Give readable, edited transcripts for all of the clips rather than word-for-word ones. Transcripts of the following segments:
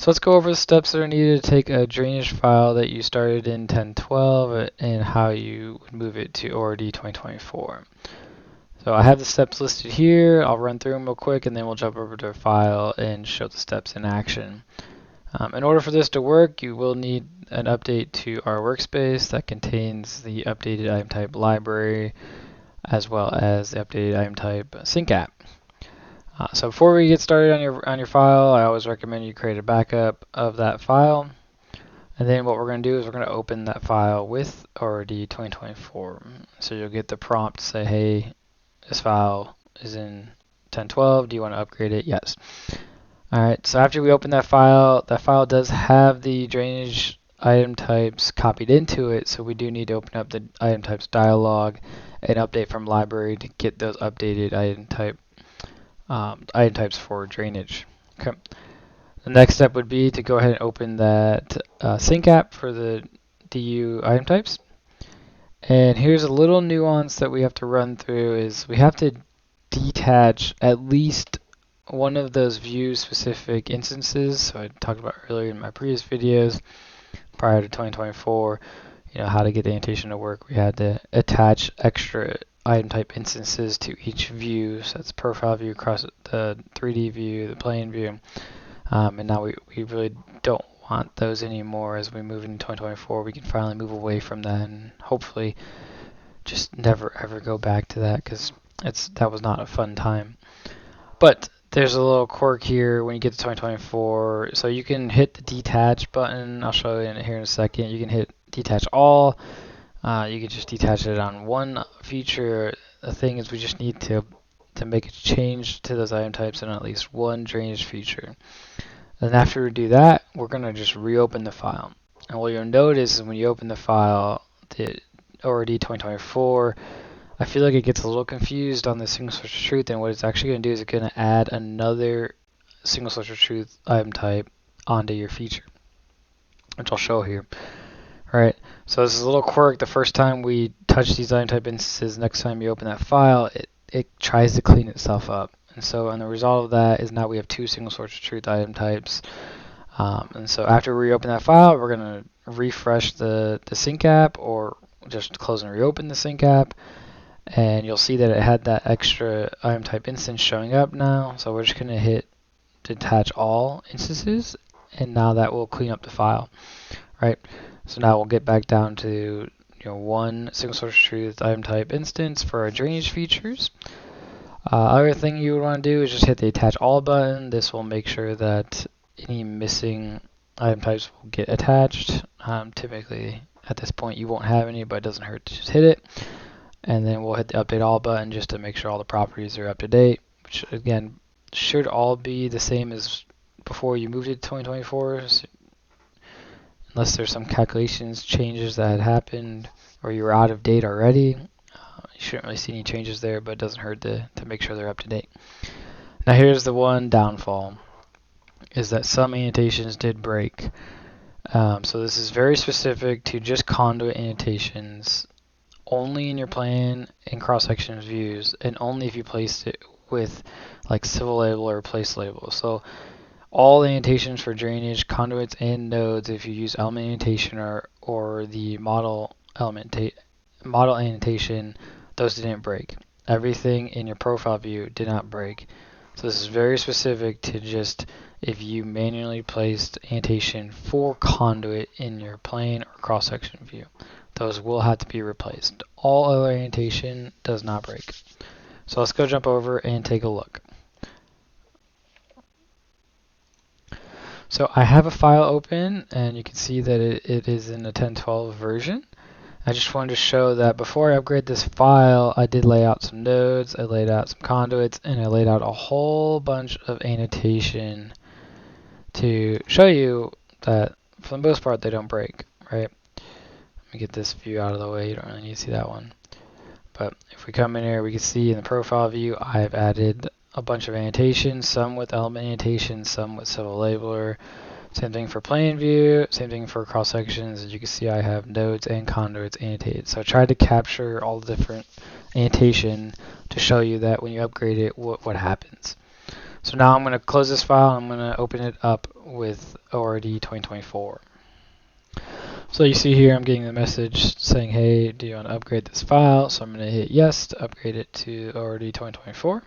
let's go over the steps that are needed to take a drainage file that you started in 1012 and how you would move it to ORD 2024. So I have the steps listed here. I'll run through them real quick and then we'll jump over to a file and show the steps in action. In order for this to work, you will need an update to our workspace that contains the updated item type library as well as the updated item type sync app. So before we get started on your file, I always recommend you create a backup of that file. And then what we're going to do is we're going to open that file with ORD 2024. So you'll get the prompt to say, hey, this file is in 1012. Do you want to upgrade it? Yes. All right. So after we open that file does have the drainage item types copied into it. So we do need to open up the item types dialog and update from library to get those updated item types for drainage. Okay. The next step would be to go ahead and open that sync app for the DU item types. And here's a little nuance that we have to run through is we have to detach at least one of those view specific instances. So I talked about earlier in my previous videos prior to 2024, how to get the annotation to work. We had to attach extra item type instances to each view. So that's profile view, across the 3D view, the plane view. And now we really don't want those anymore. As we move into 2024, we can finally move away from that and hopefully just never ever go back to that, because that was not a fun time. But there's a little quirk here when you get to 2024. So you can hit the detach button. I'll show you here in a second. You can hit detach all. You can just detach it on one feature. The thing is, we just need to make a change to those item types in at least one drainage feature. And after we do that, we're going to just reopen the file. And what you'll notice is when you open the file, the ORD 2024, I feel like it gets a little confused on the single source of truth, and what it's actually going to do is it's going to add another single source of truth item type onto your feature, which I'll show here. All right, so this is a little quirk. The first time we touch these item type instances, next time you open that file, it tries to clean itself up. And so, and the result of that is now we have two single source of truth item types. And so after we reopen that file, we're going to refresh the sync app, or just close and reopen the sync app. And you'll see that it had that extra item type instance showing up now. So we're just going to hit detach all instances, and now that will clean up the file. Right. So now we'll get back down to one single source of truth item type instance for our drainage features. Other thing you would want to do is just hit the attach all button. This will make sure that any missing item types will get attached. Typically at this point you won't have any, but it doesn't hurt to just hit it. And then we'll hit the update all button just to make sure all the properties are up to date, which again should all be the same as before you moved it to 2024. Unless there's some calculations changes that had happened or you were out of date already. You shouldn't really see any changes there, but it doesn't hurt to make sure they're up to date. Now here's the one downfall, is that some annotations did break. So this is very specific to just conduit annotations, only in your plan and cross-section views, and only if you placed it with like civil label or place label. So all annotations for drainage, conduits, and nodes, if you use element annotation or the model annotation, those didn't break. Everything in your profile view did not break. So this is very specific to just if you manually placed annotation for conduit in your plane or cross-section view. Those will have to be replaced. All other annotation does not break. So let's go jump over and take a look. So I have a file open, and you can see that it is in a 1012 version. I just wanted to show that before I upgrade this file, I did lay out some nodes, I laid out some conduits, and I laid out a whole bunch of annotation to show you that for the most part they don't break, right? Let me get this view out of the way, you don't really need to see that one. But if we come in here, we can see in the profile view, I've added a bunch of annotations, some with element annotation, some with civil labeler. Same thing for plane view, same thing for cross sections. As you can see, I have nodes and conduits annotated. So I tried to capture all the different annotation to show you that when you upgrade it, what happens. So now I'm going to close this file. I'm going to open it up with ORD 2024. So you see here I'm getting the message saying, hey, do you want to upgrade this file? So I'm going to hit yes to upgrade it to ORD 2024.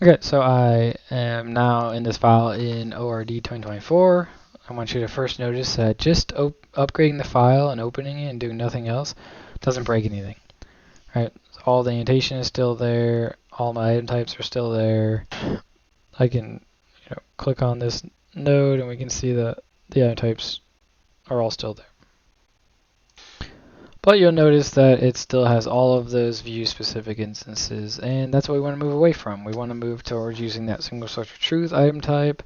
Okay, so I am now in this file in ORD 2024. I want you to first notice that just upgrading the file and opening it and doing nothing else doesn't break anything. Right? So all the annotation is still there. All my item types are still there. I can click on this node and we can see that the item types are all still there. But you'll notice that it still has all of those view-specific instances, and that's what we want to move away from. We want to move towards using that single source of truth item type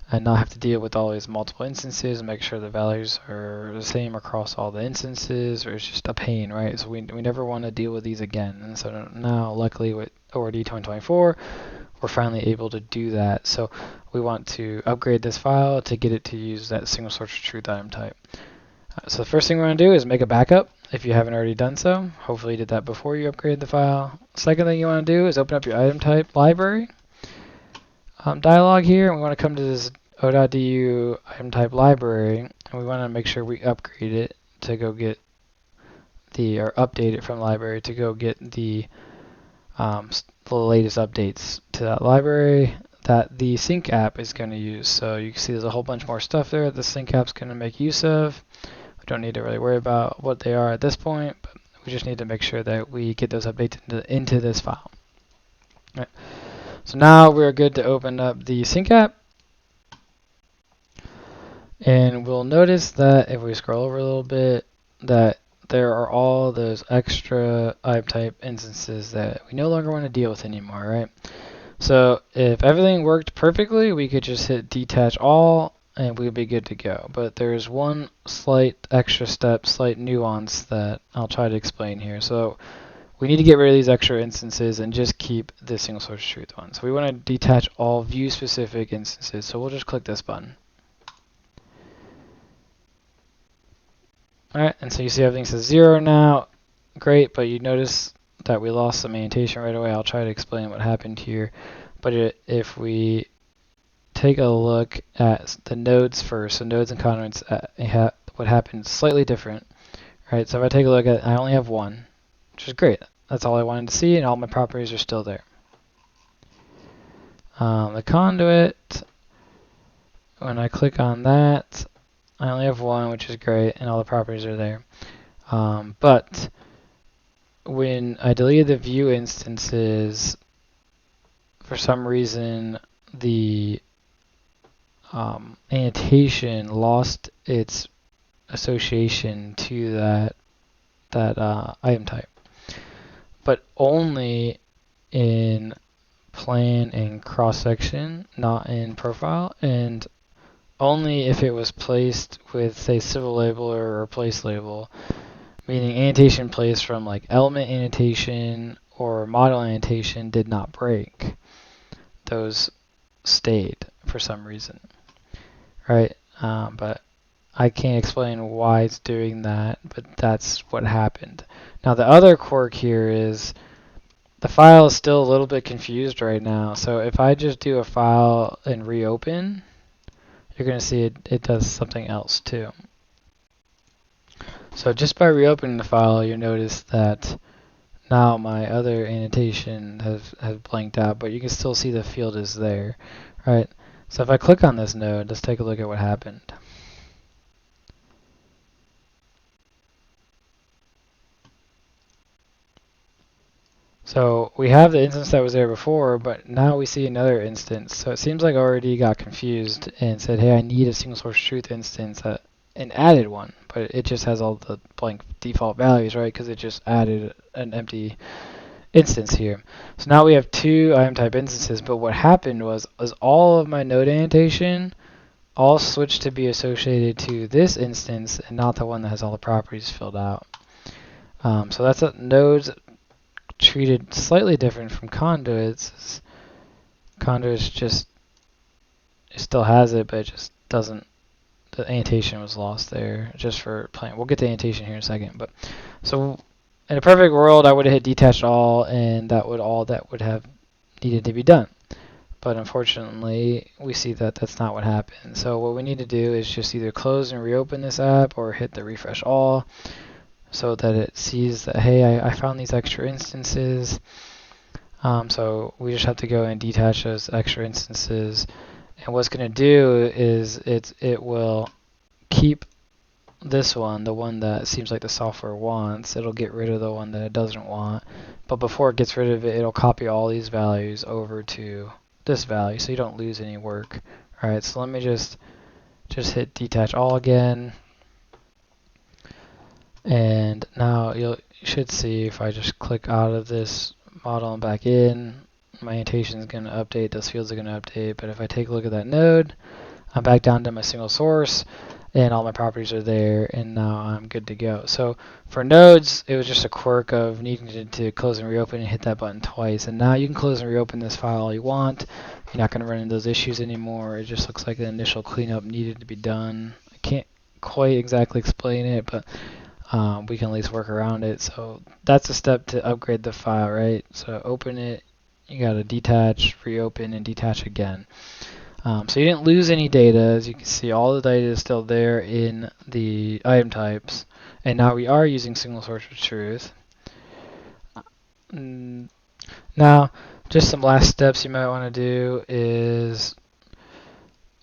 and not have to deal with all these multiple instances and make sure the values are the same across all the instances, or it's just a pain, right? So we never want to deal with these again. And so now, luckily, with ORD 2024, we're finally able to do that. So we want to upgrade this file to get it to use that single source of truth item type. So the first thing we're going to do is make a backup if you haven't already done so. Hopefully you did that before you upgraded the file. Second thing you want to do is open up your item type library dialog here, and we want to come to this ODOT item type library, and we want to make sure we upgrade it to go get or update it from library to go get the latest updates to that library that the sync app is going to use. So you can see there's a whole bunch more stuff there that the sync app's going to make use of. We don't need to really worry about what they are at this point, but we just need to make sure that we get those updates into this file. Right. So now we're good to open up the sync app. And we'll notice that if we scroll over a little bit, that there are all those extra item type instances that we no longer want to deal with anymore, right? So if everything worked perfectly, we could just hit detach all and we'd be good to go. But there's one slight extra step, slight nuance that I'll try to explain here. So we need to get rid of these extra instances and just keep the single source of truth one. So we want to detach all view specific instances. So we'll just click this button. Alright, and so you see everything says 0 now. Great, but you notice that we lost some annotation right away. I'll try to explain what happened here. But if we take a look at the nodes first, so nodes and conduits, what happened slightly different. Right, so if I take a look at, I only have one, which is great. That's all I wanted to see, and all my properties are still there. The conduit, when I click on that, I only have one, which is great, and all the properties are there. But when I deleted the view instances, for some reason, the annotation lost its association to that item type, but only in plan and cross-section, not in profile, and only if it was placed with, say, civil label or place label, meaning annotation placed from like element annotation or model annotation did not break. Those stayed for some reason, right? But I can't explain why it's doing that, but that's what happened. Now the other quirk here is the file is still a little bit confused right now. So if I just do a file and reopen, you're going to see it does something else too. So just by reopening the file, you notice that now my other annotation has blanked out, but you can still see the field is there, right? So if I click on this node, let's take a look at what happened. So we have the instance that was there before, but now we see another instance. So it seems like ORD got confused and said, hey, I need a single source truth instance, and added one, but it just has all the blank default values, right? Because it just added an empty instance here. So now we have two item type instances, but what happened was all of my node annotation all switched to be associated to this instance and not the one that has all the properties filled out. So that's nodes treated slightly different from conduits. Conduits just, it still has it, but it just doesn't, the annotation was lost there just for playing. We'll get to annotation here in a second. But so in a perfect world, I would have hit detached all, and that would have needed to be done. but unfortunately we see that that's not what happened. So what we need to do is just either close and reopen this app or hit the refresh all so that it sees that, hey, I found these extra instances. So we just have to go and detach those extra instances, and what's going to do is it will keep this one, the one that seems like the software wants. It'll get rid of the one that it doesn't want, but before it gets rid of it, it'll copy all these values over to this value so you don't lose any work. Alright, so let me just hit detach all again, and now you should see if I just click out of this model and back in, my annotation is going to update, those fields are going to update. But if I take a look at that node, I'm back down to my single source and all my properties are there, and now I'm good to go. So for nodes, it was just a quirk of needing to close and reopen and hit that button twice, and now you can close and reopen this file all you want. You're not going to run into those issues anymore. It just looks like an initial cleanup needed to be done. I can't quite exactly explain it, but we can at least work around it. So that's a step to upgrade the file, right? So open it, you got to detach, reopen, and detach again. So you didn't lose any data. As you can see, all the data is still there in the item types. And now we are using single source of truth. Now, just some last steps you might want to do is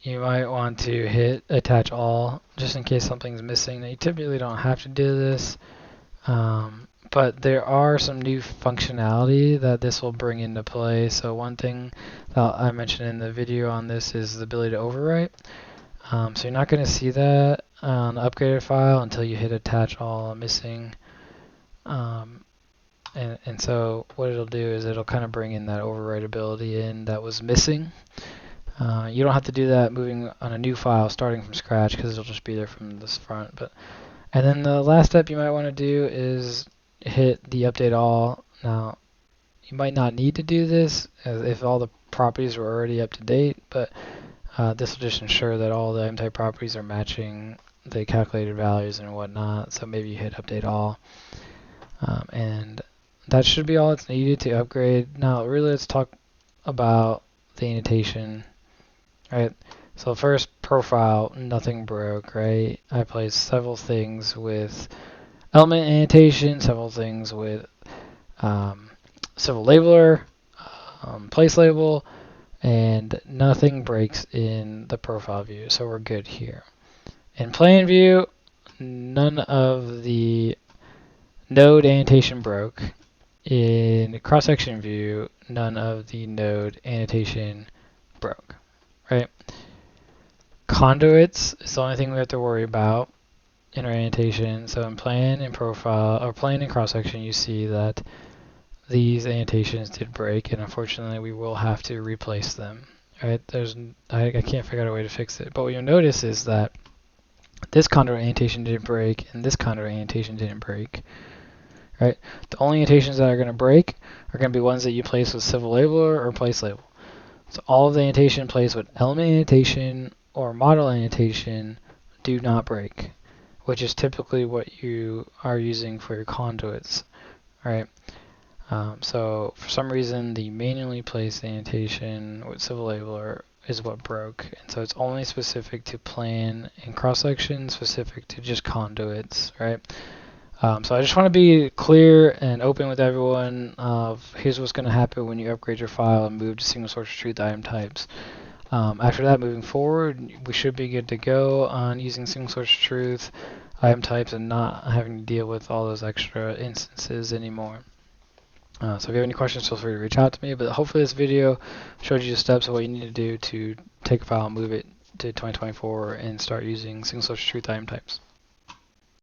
you might want to hit attach all, just in case something's missing. Now, you typically don't have to do this, but there are some new functionality that this will bring into play. So one thing that I mentioned in the video on this is the ability to overwrite. So you're not going to see that on the upgraded file until you hit attach all missing. And so what it'll do is it'll kind of bring in that overwrite ability in that was missing. You don't have to do that moving on a new file starting from scratch because it'll just be there from this front. And then the last step you might want to do is hit the update all. Now, you might not need to do this if all the properties were already up to date, but this will just ensure that all the item type properties are matching the calculated values and whatnot. So maybe you hit update all. And that should be all that's needed to upgrade. Now, really, let's talk about the annotation. Right. So first, profile, nothing broke, right? I placed several things with element annotation, several things with civil labeler, place label, and nothing breaks in the profile view, so we're good here. In plan view, none of the node annotation broke. In cross-section view, none of the node annotation broke. Right? Conduits is the only thing we have to worry about in our annotation. So in plan and profile, or plan and cross-section, you see that these annotations did break, and unfortunately we will have to replace them. Right? I can't figure out a way to fix it. But what you'll notice is that this conduit annotation didn't break, and this conduit annotation didn't break. Right? The only annotations that are going to break are going to be ones that you place with civil labeler or place label. So all of the annotation placed with element annotation or model annotation do not break, which is typically what you are using for your conduits, right? So for some reason, the manually placed annotation with civil labeler is what broke, and so it's only specific to plan and cross-section, specific to just conduits, right? So I just want to be clear and open with everyone of here's what's going to happen when you upgrade your file and move to single source of truth item types. After that, moving forward, we should be good to go on using single source of truth item types and not having to deal with all those extra instances anymore. So if you have any questions, feel free to reach out to me. But hopefully this video showed you the steps of what you need to do to take a file and move it to 2024 and start using single source of truth item types.